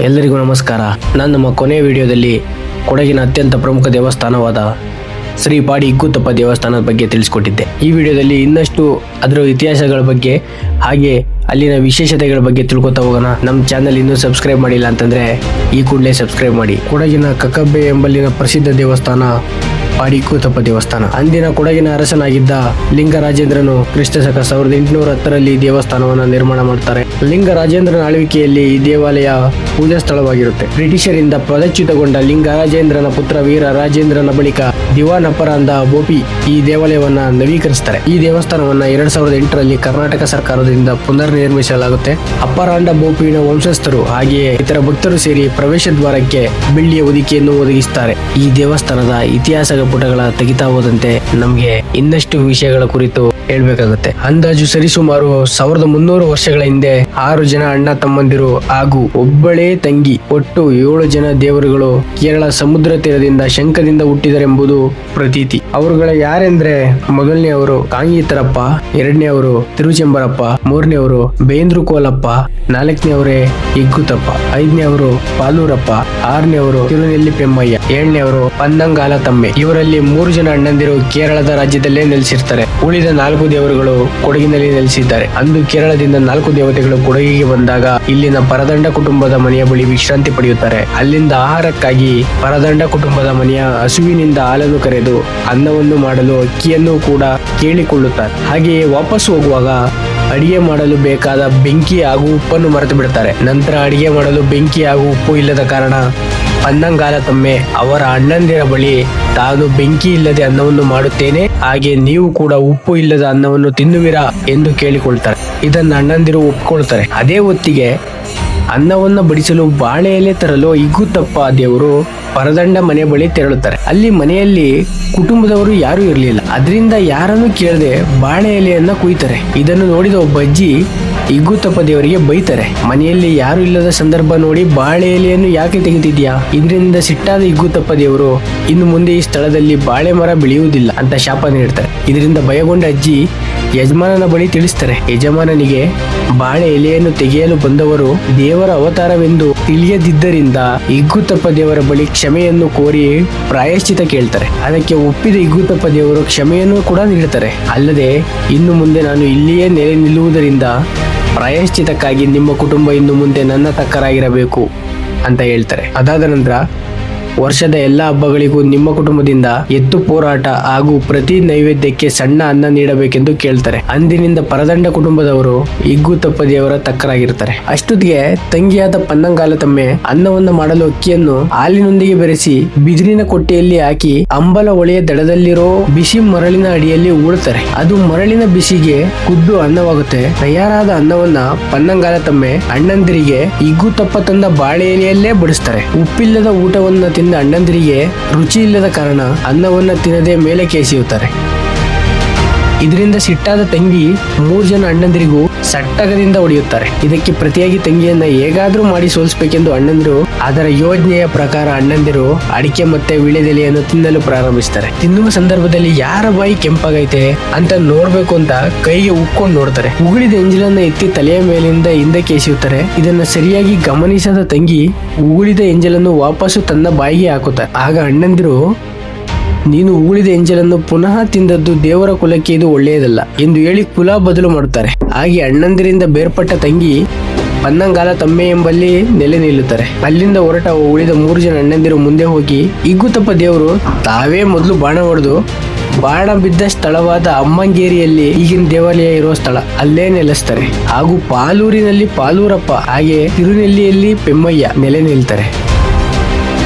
ಎಲ್ಲರಿಗೂ ನಮಸ್ಕಾರ. ನಾನು ನಮ್ಮ ಕೊನೆಯ ವಿಡಿಯೋದಲ್ಲಿ ಕೊಡಗಿನ ಅತ್ಯಂತ ಪ್ರಮುಖ ದೇವಸ್ಥಾನವಾದ ಶ್ರೀ ಪಾಡಿ ಇಗ್ಗುತ್ತಪ್ಪ ದೇವಸ್ಥಾನದ ಬಗ್ಗೆ ತಿಳಿಸಿಕೊಟ್ಟಿದ್ದೆ. ಈ ವಿಡಿಯೋದಲ್ಲಿ ಇನ್ನಷ್ಟು ಅದರ ಇತಿಹಾಸಗಳ ಬಗ್ಗೆ ಹಾಗೆ ಅಲ್ಲಿನ ವಿಶೇಷತೆಗಳ ಬಗ್ಗೆ ತಿಳ್ಕೊತಾ ಹೋಗೋಣ. ನಮ್ಮ ಚಾನೆಲ್ ಇನ್ನೂ ಸಬ್ಸ್ಕ್ರೈಬ್ ಮಾಡಿಲ್ಲ ಅಂತಂದ್ರೆ ಈ ಕೂಡಲೇ ಸಬ್ಸ್ಕ್ರೈಬ್ ಮಾಡಿ. ಕೊಡಗಿನ ಕಕ್ಕಬ್ಬೆ ಎಂಬಲ್ಲಿನ ಪ್ರಸಿದ್ಧ ದೇವಸ್ಥಾನ ಪಾಡಿ ಇಗ್ಗುತ್ತಪ್ಪ ದೇವಸ್ಥಾನ. ಅಂದಿನ ಕೊಡಗಿನ ಅರಸನಾಗಿದ್ದ ಲಿಂಗರಾಜೇಂದ್ರನು ಕ್ರಿಸ್ತಶಕ 1810ರಲ್ಲಿ ದೇವಸ್ಥಾನವನ್ನು ನಿರ್ಮಾಣ ಮಾಡ್ತಾರೆ. ಲಿಂಗರಾಜೇಂದ್ರನ ಆಳ್ವಿಕೆಯಲ್ಲಿ ಈ ದೇವಾಲಯ ಪೂಜಾ ಸ್ಥಳವಾಗಿರುತ್ತೆ. ಬ್ರಿಟಿಷರಿಂದ ಪದಚ್ಯುತಗೊಂಡ ಲಿಂಗರಾಜೇಂದ್ರನ ಪುತ್ರ ವೀರ ರಾಜೇಂದ್ರನ ಬಳಿಕ ದಿವಾನ್ ಅಪರಾಂಧ ಬೋಪಿ ಈ ದೇವಾಲಯವನ್ನ ನವೀಕರಿಸ್ತಾರೆ. ಈ ದೇವಸ್ಥಾನವನ್ನ 2008ರಲ್ಲಿ ಕರ್ನಾಟಕ ಸರ್ಕಾರದಿಂದ ಪುನರ್ ನಿರ್ಮಿಸಲಾಗುತ್ತೆ. ಅಪರಾಂಧ ಬೋಪಿನ ವಂಶಸ್ಥರು ಹಾಗೆಯೇ ಇತರ ಭಕ್ತರು ಸೇರಿ ಪ್ರವೇಶ ದ್ವಾರಕ್ಕೆ ಬೆಳ್ಳಿಯ ಹೊದಿಕೆಯನ್ನು ಒದಗಿಸುತ್ತಾರೆ. ಈ ದೇವಸ್ಥಾನದ ಇತಿಹಾಸದ ಪುಟಗಳ ತೆಗಿತಾ ಹೋದಂತೆ ನಮ್ಗೆ ಇನ್ನಷ್ಟು ವಿಷಯಗಳ ಕುರಿತು ಹೇಳ್ಬೇಕಾಗುತ್ತೆ. ಅಂದಾಜು ಸರಿಸುಮಾರು 1300 ವರ್ಷಗಳ ಹಿಂದೆ 6 ಜನ ಅಣ್ಣ ತಮ್ಮಂದಿರು ಹಾಗೂ ಒಬ್ಬಳೇ ತಂಗಿ ಒಟ್ಟು 7 ಜನ ದೇವರುಗಳು ಕೇರಳ ಸಮುದ್ರ ತೀರದಿಂದ ಶಂಖದಿಂದ ಹುಟ್ಟಿದರೆಂಬುದು ಪ್ರತೀತಿ. ಅವರುಗಳ ಯಾರೆಂದ್ರೆ ಮೊದಲನೆಯವರು ಕಾಂಗೀತರಪ್ಪ, ಎರಡನೆಯವರು ತಿರುಚೆಂಬರಪ್ಪ, ಮೂರನೆಯವರು ಬೇಂದ್ರು ಕೋಲಪ್ಪ, ನಾಲ್ಕನೆಯವರೇ ಇಗ್ಗುತ್ತಪ್ಪ, ಐದನೆಯವರು ಪಾಲೂರಪ್ಪ, ಆರನೆಯವರು ತಿರುನೆಲ್ಲಿ ಪೆಮ್ಮಯ್ಯ, ಏಳನೆಯವರು ಪನ್ನಂಗಾಲ ತಮ್ಮೆ. ಇವರಲ್ಲಿ 3 ಜನ ಅಣ್ಣಂದಿರು ಕೇರಳದ ರಾಜ್ಯದಲ್ಲೇ ನೆಲೆಸಿರ್ತಾರೆ. ಉಳಿದ 4 ದೇವರುಗಳು ಕೊಡಗಿನಲ್ಲಿ ನೆಲೆಸಿದ್ದಾರೆ. ಅಂದು ಕೇರಳದಿಂದ 4 ದೇವತೆಗಳು ಕೊಡಗಿಗೆ ಬಂದಾಗ ಇಲ್ಲಿನ ಪರದಂಡ ಕುಟುಂಬದ ಮನೆಯ ಬಳಿ ವಿಶ್ರಾಂತಿ ಪಡೆಯುತ್ತಾರೆ. ಅಲ್ಲಿಂದ ಆಹಾರಕ್ಕಾಗಿ ಪರದಂಡ ಕುಟುಂಬದ ಮನೆಯ ಹಸುವಿನಿಂದ ಹಾಲನ್ನು ಕರೆದು ಅನ್ನವನ್ನು ಮಾಡಲು ಅಕ್ಕಿಯನ್ನು ಕೂಡ ಕೇಳಿಕೊಳ್ಳುತ್ತಾರೆ. ಹಾಗೆಯೇ ವಾಪಸ್ ಹೋಗುವಾಗ ಅಡಿಗೆ ಮಾಡಲು ಬೇಕಾದ ಬೆಂಕಿ ಹಾಗೂ ಉಪ್ಪನ್ನು ಮರೆತು ಬಿಡ್ತಾರೆ. ನಂತರ ಅಡಿಗೆ ಮಾಡಲು ಬೆಂಕಿ ಹಾಗೂ ಉಪ್ಪು ಇಲ್ಲದ ಕಾರಣ ಪನ್ನಂಗಾಲ ತಮ್ಮೆ ಅವರ ಅಣ್ಣಂದಿರ ಬಳಿ ತಾನು ಬೆಂಕಿ ಇಲ್ಲದೆ ಅನ್ನವನ್ನು ಮಾಡುತ್ತೇನೆ, ಹಾಗೆ ನೀವು ಕೂಡ ಉಪ್ಪು ಇಲ್ಲದ ಅನ್ನವನ್ನು ತಿನ್ನುವಿರಾ ಎಂದು ಕೇಳಿಕೊಳ್ತಾರೆ. ಇದನ್ನು ಅಣ್ಣಂದಿರು ಒಪ್ಕೊಳ್ತಾರೆ. ಅದೇ ಹೊತ್ತಿಗೆ ಅನ್ನವನ್ನ ಬಡಿಸಲು ಬಾಳೆ ಎಲೆ ತರಲು ಇಗ್ಗುತ್ತಪ್ಪ ದೇವರು ಪರದಂಡ ಮನೆ ಬಳಿ ತೆರಳುತ್ತಾರೆ. ಅಲ್ಲಿ ಮನೆಯಲ್ಲಿ ಕುಟುಂಬದವರು ಯಾರು ಇರಲಿಲ್ಲ. ಅದರಿಂದ ಯಾರನ್ನು ಕೇಳದೆ ಬಾಳೆ ಎಲೆಯನ್ನ ಕುಯ್ತಾರೆ. ಇದನ್ನು ನೋಡಿದ ಒಬ್ಬ ಅಜ್ಜಿ ಇಗ್ಗುತ್ತಪ್ಪ ದೇವರಿಗೆ ಬೈತಾರೆ. ಮನೆಯಲ್ಲಿ ಯಾರು ಇಲ್ಲದ ಸಂದರ್ಭ ನೋಡಿ ಬಾಳೆ ಎಲೆಯನ್ನು ಯಾಕೆ ತೆಗೆದಿದ್ಯಾ? ಇದರಿಂದ ಸಿಟ್ಟಾದ ಇಗ್ಗುತ್ತಪ್ಪ ದೇವರು ಇನ್ನು ಮುಂದೆ ಈ ಸ್ಥಳದಲ್ಲಿ ಬಾಳೆ ಮರ ಬೆಳೆಯುವುದಿಲ್ಲ ಅಂತ ಶಾಪ ನೀಡ್ತಾರೆ. ಇದರಿಂದ ಭಯಗೊಂಡ ಅಜ್ಜಿ ಯಜಮಾನನ ಬಳಿ ತಿಳಿಸ್ತಾರೆ. ಯಜಮಾನನಿಗೆ ಬಾಳೆ ಎಲೆಯನ್ನು ತೆಗೆಯಲು ಬಂದವರು ದೇವರ ಅವತಾರವೆಂದು ತಿಳಿಯದಿದ್ದರಿಂದ ಇಗ್ಗುತ್ತಪ್ಪ ದೇವರ ಬಳಿ ಕ್ಷಮೆಯನ್ನು ಕೋರಿ ಪ್ರಾಯಶ್ಚಿತ ಕೇಳ್ತಾರೆ. ಅದಕ್ಕೆ ಒಪ್ಪಿದ ಇಗ್ಗುತ್ತಪ್ಪ ದೇವರು ಕ್ಷಮೆಯನ್ನು ಕೂಡ ನೀಡುತ್ತಾರೆ. ಅಲ್ಲದೆ ಇನ್ನು ಮುಂದೆ ನಾನು ಇಲ್ಲಿಯೇ ನೆಲೆ ನಿಲ್ಲುವುದರಿಂದ ಪ್ರಾಯಶ್ಚಿತಕ್ಕಾಗಿ ನಿಮ್ಮ ಕುಟುಂಬ ಇನ್ನು ಮುಂದೆ ನನ್ನ ತಕ್ಕರಾಗಿರಬೇಕು ಅಂತ ಹೇಳ್ತಾರೆ. ಅದಾದ ನಂತರ ವರ್ಷದ ಎಲ್ಲ ಹಬ್ಬಗಳಿಗೂ ನಿಮ್ಮ ಕುಟುಂಬದಿಂದ ಎತ್ತು ಹೋರಾಟ ಹಾಗೂ ಪ್ರತಿ ನೈವೇದ್ಯಕ್ಕೆ ಸಣ್ಣ ಅನ್ನ ನೀಡಬೇಕೆಂದು ಕೇಳ್ತಾರೆ. ಅಂದಿನಿಂದ ಪರದಂಡ ಕುಟುಂಬದವರು ಇಗ್ಗುತ್ತಪ್ಪ ದೇವರ ತಕ್ಕರಾಗಿರ್ತಾರೆ. ಅಷ್ಟೊತ್ತಿಗೆ ತಂಗಿಯಾದ ಪನ್ನಂಗಾಲ ತಮ್ಮೆ ಅನ್ನವನ್ನು ಮಾಡಲು ಅಕ್ಕಿಯನ್ನು ಹಾಲಿನೊಂದಿಗೆ ಬೆರೆಸಿ ಬಿದಿರಿನ ಕೊಟ್ಟೆಯಲ್ಲಿ ಹಾಕಿ ಅಂಬಲ ಹೊಳೆಯ ದಡದಲ್ಲಿರೋ ಬಿಸಿ ಮರಳಿನ ಅಡಿಯಲ್ಲಿ ಹೂಳ್ತಾರೆ. ಅದು ಮರಳಿನ ಬಿಸಿಗೆ ಕುದ್ದು ಅನ್ನವಾಗುತ್ತೆ. ತಯಾರಾದ ಅನ್ನವನ್ನ ಪನ್ನಂಗಾಲ ತಮ್ಮೆ ಅಣ್ಣಂದಿರಿಗೆ ಇಗ್ಗುತ್ತಪ್ಪ ತಂದ ಬಾಳೆ ಎಲೆಯಲ್ಲೇ ಬಡಿಸ್ತಾರೆ. ಉಪ್ಪಿಲ್ಲದ ಊಟವನ್ನ ತಿಂದ ಅಣ್ಣಂದಿರಿಗೆ ರುಚಿ ಇಲ್ಲದ ಕಾರಣ ಅನ್ನವನ್ನ ತಿನ್ನದೆ ಮೇಲೆ ಕೆಸೆಯುತ್ತಾರೆ. ಇದರಿಂದ ಸಿಟ್ಟಾದ ತಂಗಿ 3 ಜನ ಅಣ್ಣಂದಿರಿಗೂ ಸಟ್ಟಗದಿಂದ ಹೊಡೆಯುತ್ತಾರೆ. ಇದಕ್ಕೆ ಪ್ರತಿಯಾಗಿ ತಂಗಿಯನ್ನ ಹೇಗಾದ್ರೂ ಮಾಡಿ ಸೋಲಿಸಬೇಕೆಂದು ಅಣ್ಣಂದಿರು ಅದರ ಯೋಜನೆಯ ಪ್ರಕಾರ ಅಣ್ಣಂದಿರು ಅಡಿಕೆ ಮತ್ತೆ ವೀಳ್ಯದೆಲೆಯನ್ನು ತಿನ್ನಲು ಪ್ರಾರಂಭಿಸ್ತಾರೆ. ತಿನ್ನುವ ಸಂದರ್ಭದಲ್ಲಿ ಯಾರ ಬಾಯಿ ಕೆಂಪಾಗೈತೆ ಅಂತ ನೋಡ್ಬೇಕು ಅಂತ ಕೈಗೆ ಉಕ್ಕೊಂಡು ನೋಡ್ತಾರೆ. ಉಗುಳಿದ ಎಂಜಲನ್ನ ಎತ್ತಿ ತಲೆಯ ಮೇಲಿಂದ ಹಿಂದಕ್ಕೆ ಎಸೆಯುತ್ತಾರೆ. ಇದನ್ನ ಸರಿಯಾಗಿ ಗಮನಿಸದ ತಂಗಿ ಉಗುಳಿದ ಎಂಜಲನ್ನು ವಾಪಸ್ಸು ತನ್ನ ಬಾಯಿಗೆ ಹಾಕುತ್ತಾರೆ. ಆಗ ಅಣ್ಣಂದಿರು ನೀನು ಉಗುಳಿದ ಎಂಜಲನ್ನು ಪುನಃ ತಿಂದದ್ದು ದೇವರ ಕುಲಕ್ಕೆ ಇದು ಒಳ್ಳೆಯದಲ್ಲ ಎಂದು ಹೇಳಿ ಕುಲ ಬದಲು ಮಾಡುತ್ತಾರೆ. ಹಾಗೆ ಅಣ್ಣಂದಿರಿಂದ ಬೇರ್ಪಟ್ಟ ತಂಗಿ ಪನ್ನಂಗಾಲ ತಮ್ಮೆ ಎಂಬಲ್ಲಿ ನೆಲೆ ನಿಲ್ಲುತ್ತಾರೆ. ಅಲ್ಲಿಂದ ಹೊರಟ ಉಳಿದ 3 ಜನ ಅಣ್ಣಂದಿರು ಮುಂದೆ ಹೋಗಿ ಇಗ್ಗುತ್ತಪ್ಪ ದೇವರು ತಾವೇ ಮೊದಲು ಬಾಣ ಹೊಡೆದು ಬಾಣ ಬಿದ್ದ ಸ್ಥಳವಾದ ಅಮ್ಮಂಗೇರಿಯಲ್ಲಿ ಈಗಿನ ದೇವಾಲಯ ಇರುವ ಸ್ಥಳ ಅಲ್ಲೇ ನೆಲೆಸ್ತಾರೆ. ಹಾಗೂ ಪಾಲೂರಿನಲ್ಲಿ ಪಾಲೂರಪ್ಪ ಹಾಗೆ ತಿರುನೆಲ್ಲಿಯಲ್ಲಿ ಪೆಮ್ಮಯ್ಯ ನೆಲೆ ನಿಲ್ತಾರೆ.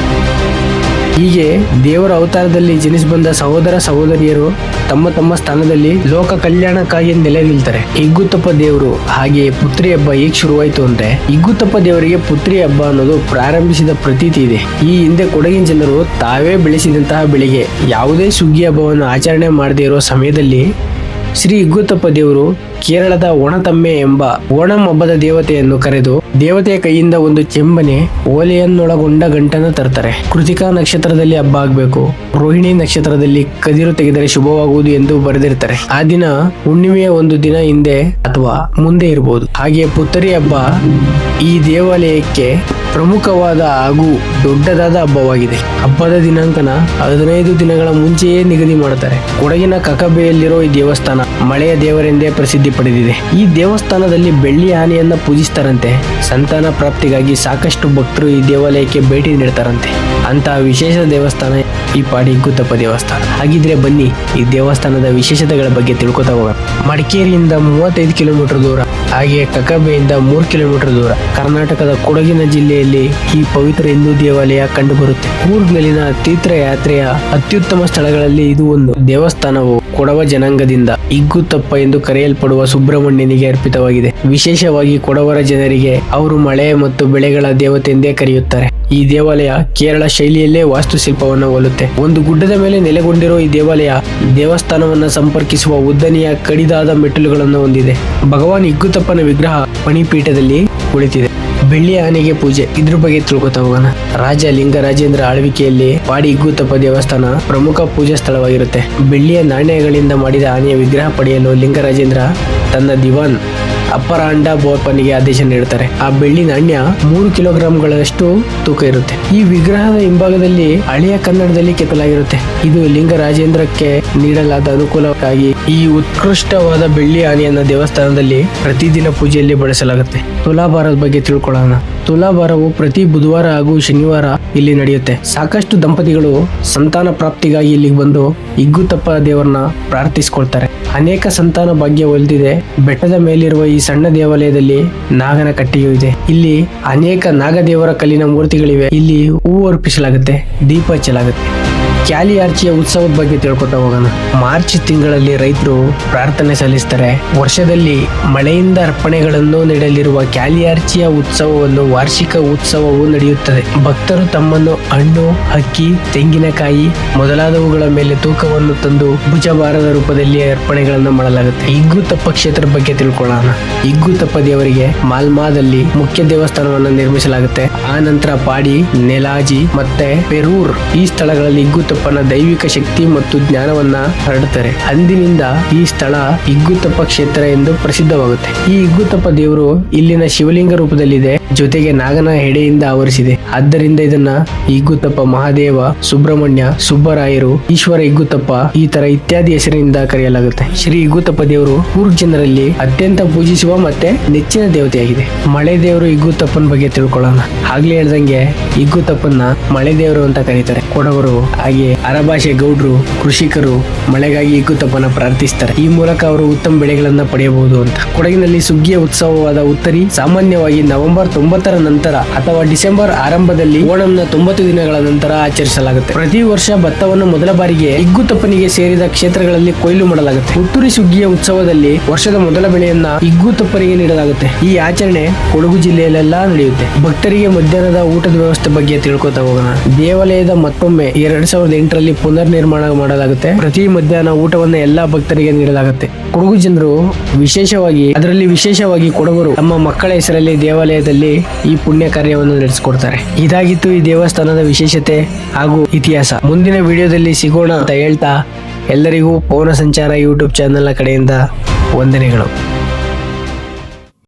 ಹೀಗೆ ದೇವರ ಅವತಾರದಲ್ಲಿ ಜನಿಸಿ ಬಂದ ಸಹೋದರ ಸಹೋದರಿಯರು ತಮ್ಮ ತಮ್ಮ ಸ್ಥಾನದಲ್ಲಿ ಲೋಕ ಕಲ್ಯಾಣಕ್ಕಾಗಿ ನೆಲೆ ನಿಲ್ತಾರೆ. ಇಗ್ಗುತ್ತಪ್ಪ ದೇವರು ಹಾಗೆ ಪುತ್ರಿ ಹಬ್ಬ ಹೇಗೆ ಶುರುವಾಯಿತು ಅಂದ್ರೆ ಇಗ್ಗುತ್ತಪ್ಪ ದೇವರಿಗೆ ಪುತ್ರಿ ಹಬ್ಬ ಅನ್ನೋದು ಪ್ರಾರಂಭಿಸಿದ ಪ್ರತೀತಿ ಇದೆ. ಈ ಹಿಂದೆ ಕೊಡಗಿನ ಜನರು ತಾವೇ ಬೆಳೆಸಿದಂತಹ ಬೆಳೆಗೆ ಯಾವುದೇ ಸುಗ್ಗಿ ಹಬ್ಬವನ್ನು ಆಚರಣೆ ಮಾಡದೇ ಇರೋ ಸಮಯದಲ್ಲಿ ಶ್ರೀ ಇಗ್ಗುತ್ತಪ್ಪ ದೇವರು ಕೇರಳದ ಒಣತಮ್ಮೆ ಎಂಬ ಓಣಂ ಹಬ್ಬದ ದೇವತೆಯನ್ನು ಕರೆದು ದೇವತೆಯ ಕೈಯಿಂದ ಒಂದು ಚೆಂಬನೆ ಓಲೆಯನ್ನೊಳಗೊಂಡ ಗಂಟನ್ನು ತರ್ತಾರೆ. ಕೃತಿಕಾ ನಕ್ಷತ್ರದಲ್ಲಿ ಹಬ್ಬ ಆಗ್ಬೇಕು, ರೋಹಿಣಿ ನಕ್ಷತ್ರದಲ್ಲಿ ಕದಿರು ತೆಗೆದರೆ ಶುಭವಾಗುವುದು ಎಂದು ಬರೆದಿರ್ತಾರೆ. ಆ ದಿನ ಹುಣ್ಣಿಮೆಯ ಒಂದು ದಿನ ಹಿಂದೆ ಅಥವಾ ಮುಂದೆ ಇರಬಹುದು. ಹಾಗೆ ಪುತ್ತರಿ ಹಬ್ಬ ಈ ದೇವಾಲಯಕ್ಕೆ ಪ್ರಮುಖವಾದ ಹಾಗೂ ದೊಡ್ಡದಾದ ಹಬ್ಬವಾಗಿದೆ. ಹಬ್ಬದ ದಿನಾಂಕನ 15 ದಿನಗಳ ಮುಂಚೆಯೇ ನಿಗದಿ ಮಾಡುತ್ತಾರೆ. ಕೊಡಗಿನ ಕಕಬೆಯಲ್ಲಿರೋ ಈ ದೇವಸ್ಥಾನ ಮಳೆಯ ದೇವರೆಂದೇ ಪ್ರಸಿದ್ಧಿ ಪಡೆದಿದೆ. ಈ ದೇವಸ್ಥಾನದಲ್ಲಿ ಬೆಳ್ಳಿ ಆನೆಯನ್ನ ಪೂಜಿಸ್ತಾರಂತೆ. ಸಂತಾನ ಪ್ರಾಪ್ತಿಗಾಗಿ ಸಾಕಷ್ಟು ಭಕ್ತರು ಈ ದೇವಾಲಯಕ್ಕೆ ಭೇಟಿ ನೀಡ್ತಾರಂತೆ. ಅಂತಹ ವಿಶೇಷ ದೇವಸ್ಥಾನ ಈ ಪಾಡಿ ಇಗ್ಗುತ್ತಪ್ಪ ದೇವಸ್ಥಾನ. ಹಾಗಿದ್ರೆ ಬನ್ನಿ ಈ ದೇವಸ್ಥಾನದ ವಿಶೇಷತೆಗಳ ಬಗ್ಗೆ ತಿಳ್ಕೊತಾ ಹೋಗೋಣ. ಮಡಿಕೇರಿಯಿಂದ 35 ಕಿಲೋಮೀಟರ್ ದೂರ, ಹಾಗೆ ಕಕಬೆಯಿಂದ 3 ಕಿಲೋಮೀಟರ್ ದೂರ, ಕರ್ನಾಟಕದ ಕೊಡಗಿನ ಜಿಲ್ಲೆಯಲ್ಲಿ ಈ ಪವಿತ್ರ ಹಿಂದೂ ದೇವಾಲಯ ಕಂಡುಬರುತ್ತೆ. ಕೂರ್ಗ್ನಲ್ಲಿನ ತೀರ್ಥಯಾತ್ರೆಯ ಅತ್ಯುತ್ತಮ ಸ್ಥಳಗಳಲ್ಲಿ ಇದು ಒಂದು. ದೇವಸ್ಥಾನವು ಕೊಡವ ಜನಾಂಗದಿಂದ ಇಗ್ಗುತ್ತಪ್ಪ ಎಂದು ಕರೆಯಲ್ಪಡುವ ಸುಬ್ರಹ್ಮಣ್ಯನಿಗೆ ಅರ್ಪಿತವಾಗಿದೆ. ವಿಶೇಷವಾಗಿ ಕೊಡವರ ಜನರಿಗೆ ಅವರು ಮಳೆ ಮತ್ತು ಬೆಳೆಗಳ ದೇವತೆ ಎಂದೇ ಕರೆಯುತ್ತಾರೆ. ಈ ದೇವಾಲಯ ಕೇರಳ ಶೈಲಿಯಲ್ಲೇ ವಾಸ್ತುಶಿಲ್ಪವನ್ನು ಹೋಲುತ್ತೆ. ಒಂದು ಗುಡ್ಡದ ಮೇಲೆ ನೆಲೆಗೊಂಡಿರೋ ಈ ದೇವಾಲಯ ದೇವಸ್ಥಾನವನ್ನ ಸಂಪರ್ಕಿಸುವ ಉದ್ದನೆಯ ಕಡಿದಾದ ಮೆಟ್ಟಿಲುಗಳನ್ನು ಹೊಂದಿದೆ. ಭಗವಾನ್ ಇಗ್ಗುತ್ತಪ್ಪನ ವಿಗ್ರಹ ಮಣಿಪೀಠದಲ್ಲಿ ಕುಳಿತಿದೆ. ಬೆಳ್ಳಿ ಆನೆಗೆ ಪೂಜೆ, ಇದ್ರ ಬಗ್ಗೆ ತಿಳ್ಕೊತಾ ಹೋಗೋಣ. ರಾಜ ಲಿಂಗರಾಜೇಂದ್ರ ಆಳ್ವಿಕೆಯಲ್ಲಿ ಪಾಡಿ ಇಗ್ಗುತ್ತಪ್ಪ ದೇವಸ್ಥಾನ ಪ್ರಮುಖ ಪೂಜಾ ಸ್ಥಳವಾಗಿರುತ್ತೆ. ಬೆಳ್ಳಿಯ ನಾಣ್ಯಗಳಿಂದ ಮಾಡಿದ ಆನೆಯ ವಿಗ್ರಹ ಪಡೆಯಲು ಲಿಂಗರಾಜೇಂದ್ರ ತನ್ನ ದಿವಾನ್ ಅಪ್ಪರಾಂಡ ಬೋಪನಿಗೆ ಆದೇಶ ನೀಡುತ್ತಾರೆ. ಆ ಬೆಳ್ಳಿ ನಾಣ್ಯ 3 ಕಿಲೋಗ್ರಾಂಗಳಷ್ಟು ತೂಕ ಇರುತ್ತೆ. ಈ ವಿಗ್ರಹದ ಹಿಂಭಾಗದಲ್ಲಿ ಹಳೆಯ ಕನ್ನಡದಲ್ಲಿ ಕೆತ್ತಲಾಗಿರುತ್ತೆ. ಇದು ಲಿಂಗರಾಜೇಂದ್ರಕ್ಕೆ ನೀಡಲಾದ ಅನುಕೂಲಕ್ಕಾಗಿ ಈ ಉತ್ಕೃಷ್ಟವಾದ ಬೆಳ್ಳಿ ಆನೆಯನ್ನ ದೇವಸ್ಥಾನದಲ್ಲಿ ಪ್ರತಿದಿನ ಪೂಜೆಯಲ್ಲಿ ಬಳಸಲಾಗುತ್ತೆ. ತುಲಾಭಾರದ ಬಗ್ಗೆ ತಿಳ್ಕೊಳ್ಳೋಣ. ತುಲಾಭಾರವು ಪ್ರತಿ ಬುಧವಾರ ಹಾಗೂ ಶನಿವಾರ ಇಲ್ಲಿ ನಡೆಯುತ್ತೆ. ಸಾಕಷ್ಟು ದಂಪತಿಗಳು ಸಂತಾನ ಪ್ರಾಪ್ತಿಗಾಗಿ ಇಲ್ಲಿಗೆ ಬಂದು ಇಗ್ಗುತ್ತಪ್ಪ ದೇವರನ್ನ ಪ್ರಾರ್ಥಿಸಿಕೊಳ್ತಾರೆ. ಅನೇಕ ಸಂತಾನ ಭಾಗ್ಯ ಒಲಿದಿದೆ. ಬೆಟ್ಟದ ಮೇಲಿರುವ ಈ ಸಣ್ಣ ದೇವಾಲಯದಲ್ಲಿ ನಾಗನ ಕಟ್ಟಿಯೂ ಇದೆ. ಇಲ್ಲಿ ಅನೇಕ ನಾಗದೇವರ ಕಲ್ಲಿನ ಮೂರ್ತಿಗಳಿವೆ. ಇಲ್ಲಿ ಹೂವು ಅರ್ಪಿಸಲಾಗುತ್ತೆ, ದೀಪ ಹಚ್ಚಲಾಗುತ್ತೆ. ಕ್ಯಾಲಿಯಾರ್ಚಿಯ ಉತ್ಸವದ ಬಗ್ಗೆ ತಿಳ್ಕೊತಾ ಹೋಗೋಣ. ಮಾರ್ಚ್ ತಿಂಗಳಲ್ಲಿ ರೈತರು ಪ್ರಾರ್ಥನೆ ಸಲ್ಲಿಸ್ತಾರೆ. ವರ್ಷದಲ್ಲಿ ಮಳೆಯಿಂದ ಅರ್ಪಣೆಗಳನ್ನು ನೀಡಲಿರುವ ಕ್ಯಾಲಿಯಾರ್ಚಿಯ ಉತ್ಸವವನ್ನು ವಾರ್ಷಿಕ ಉತ್ಸವವು ನಡೆಯುತ್ತದೆ. ಭಕ್ತರು ತಮ್ಮನ್ನು ಹಣ್ಣು, ಅಕ್ಕಿ, ತೆಂಗಿನಕಾಯಿ ಮೊದಲಾದವುಗಳ ಮೇಲೆ ತೂಕವನ್ನು ತಂದು ಭುಜಭಾರದ ರೂಪದಲ್ಲಿ ಅರ್ಪಣೆಗಳನ್ನು ಮಾಡಲಾಗುತ್ತೆ. ಇಗ್ಗುತ್ತಪ್ಪ ಕ್ಷೇತ್ರದ ಬಗ್ಗೆ ತಿಳ್ಕೊಳ್ಳೋಣ. ಇಗ್ಗುತ್ತಪ್ಪ ದೇವರಿಗೆ ಮಾಲ್ಮಾದಲ್ಲಿ ಮುಖ್ಯ ದೇವಸ್ಥಾನವನ್ನು ನಿರ್ಮಿಸಲಾಗುತ್ತೆ. ಆ ನಂತರ ಪಾಡಿ, ನೆಲಾಜಿ ಮತ್ತೆ ಪೆರೂರ್ ಈ ಸ್ಥಳಗಳಲ್ಲಿ ಇಗ್ಗುತ್ತಪ್ಪನ ದೈವಿಕ ಶಕ್ತಿ ಮತ್ತು ಜ್ಞಾನವನ್ನ ಹರಡುತ್ತಾರೆ. ಅಂದಿನಿಂದ ಈ ಸ್ಥಳ ಇಗ್ಗುತ್ತಪ್ಪ ಕ್ಷೇತ್ರ ಎಂದು ಪ್ರಸಿದ್ಧವಾಗುತ್ತೆ. ಈ ಇಗ್ಗುತ್ತಪ್ಪ ದೇವರು ಇಲ್ಲಿನ ಶಿವಲಿಂಗ ರೂಪದಲ್ಲಿದೆ, ಜೊತೆಗೆ ನಾಗನ ಹೆಡೆಯಿಂದ ಆವರಿಸಿದೆ. ಆದ್ದರಿಂದ ಇದನ್ನ ಇಗ್ಗುತ್ತಪ್ಪ ಮಹಾದೇವ, ಸುಬ್ರಹ್ಮಣ್ಯ, ಸುಬ್ಬರಾಯರು, ಈಶ್ವರ ಇಗ್ಗುತ್ತಪ್ಪ ಈ ತರ ಇತ್ಯಾದಿ ಹೆಸರಿನಿಂದ ಕರೆಯಲಾಗುತ್ತೆ. ಶ್ರೀ ಇಗ್ಗುತ್ತಪ್ಪ ದೇವರು ಕೂರ್ಗ್ ಜನರಲ್ಲಿ ಅತ್ಯಂತ ಪೂಜಿಸುವ ಮತ್ತೆ ನೆಚ್ಚಿನ ದೇವತೆಯಾಗಿದೆ. ಮಳೆ ದೇವರು ಇಗ್ಗುತ್ತಪ್ಪನ ಬಗ್ಗೆ ತಿಳ್ಕೊಳ್ಳೋಣ. ಆಗ್ಲೇ ಹೇಳ್ದಂಗೆ ಇಗ್ಗುತ್ತಪ್ಪನ ಮಳೆ ದೇವರು ಅಂತ ಕರೀತಾರೆ ಕೊಡವರು. ಹಾಗೆ ಅರಭಾಷೆ ಗೌಡ್ರು, ಕೃಷಿಕರು ಮಳೆಗಾಗಿ ಇಗ್ಗುತ್ತಪ್ಪನ ಪ್ರಾರ್ಥಿಸ್ತಾರೆ. ಈ ಮೂಲಕ ಅವರು ಉತ್ತಮ ಬೆಳೆಗಳನ್ನ ಪಡೆಯಬಹುದು ಅಂತ. ಕೊಡಗಿನಲ್ಲಿ ಸುಗ್ಗಿಯ ಉತ್ಸವವಾದ ಉತ್ತರಿ ಸಾಮಾನ್ಯವಾಗಿ ನವೆಂಬರ್ 90ರ ನಂತರ ಅಥವಾ ಡಿಸೆಂಬರ್ ಆರಂಭದಲ್ಲಿ ಓಣಂನ 90 ದಿನಗಳ ನಂತರ ಆಚರಿಸಲಾಗುತ್ತೆ. ಪ್ರತಿ ವರ್ಷ ಭತ್ತವನ್ನು ಮೊದಲ ಬಾರಿಗೆ ಇಗ್ಗುತ್ತಪ್ಪನಿಗೆ ಸೇರಿದ ಕ್ಷೇತ್ರಗಳಲ್ಲಿ ಕೊಯ್ಲು ಮಾಡಲಾಗುತ್ತೆ. ಉತ್ತುರಿ ಸುಗ್ಗಿಯ ಉತ್ಸವದಲ್ಲಿ ವರ್ಷದ ಮೊದಲ ಬೆಳೆಯನ್ನ ಇಗ್ಗುತ್ತಪ್ಪನಿಗೆ ನೀಡಲಾಗುತ್ತೆ. ಈ ಆಚರಣೆ ಕೊಡಗು ಜಿಲ್ಲೆಯಲ್ಲೆಲ್ಲಾ ನಡೆಯುತ್ತೆ. ಭಕ್ತರಿಗೆ ಮಧ್ಯಾಹ್ನದ ಊಟದ ವ್ಯವಸ್ಥೆ ಬಗ್ಗೆ ತಿಳ್ಕೊತಾ ಹೋಗೋಣ. ದೇವಾಲಯದ ಮತ್ತೊಮ್ಮೆ 2008ರಲ್ಲಿ ಪುನರ್ ನಿರ್ಮಾಣ ಮಾಡಲಾಗುತ್ತೆ. ಪ್ರತಿ ಮಧ್ಯಾಹ್ನ ಊಟವನ್ನು ಎಲ್ಲಾ ಭಕ್ತರಿಗೆ ನೀಡಲಾಗುತ್ತೆ. ಕೊಡಗು ಜನರು ವಿಶೇಷವಾಗಿ ಕೊಡಗರು ತಮ್ಮ ಮಕ್ಕಳ ಹೆಸರಲ್ಲಿ ದೇವಾಲಯದಲ್ಲಿ ಈ ಪುಣ್ಯ ಕಾರ್ಯವನ್ನು ನಡೆಸಿಕೊಡ್ತಾರೆ. ಇದಾಗಿತ್ತು ಈ ದೇವಸ್ಥಾನದ ವಿಶೇಷತೆ ಹಾಗೂ ಇತಿಹಾಸ. ಮುಂದಿನ ವಿಡಿಯೋದಲ್ಲಿ ಸಿಗೋಣ ಅಂತ ಹೇಳ್ತಾ ಎಲ್ಲರಿಗೂ ಪವನ ಸಂಚಾರ ಯೂಟ್ಯೂಬ್ ಚಾನೆಲ್ ಕಡೆಯಿಂದ ವಂದನೆಗಳು.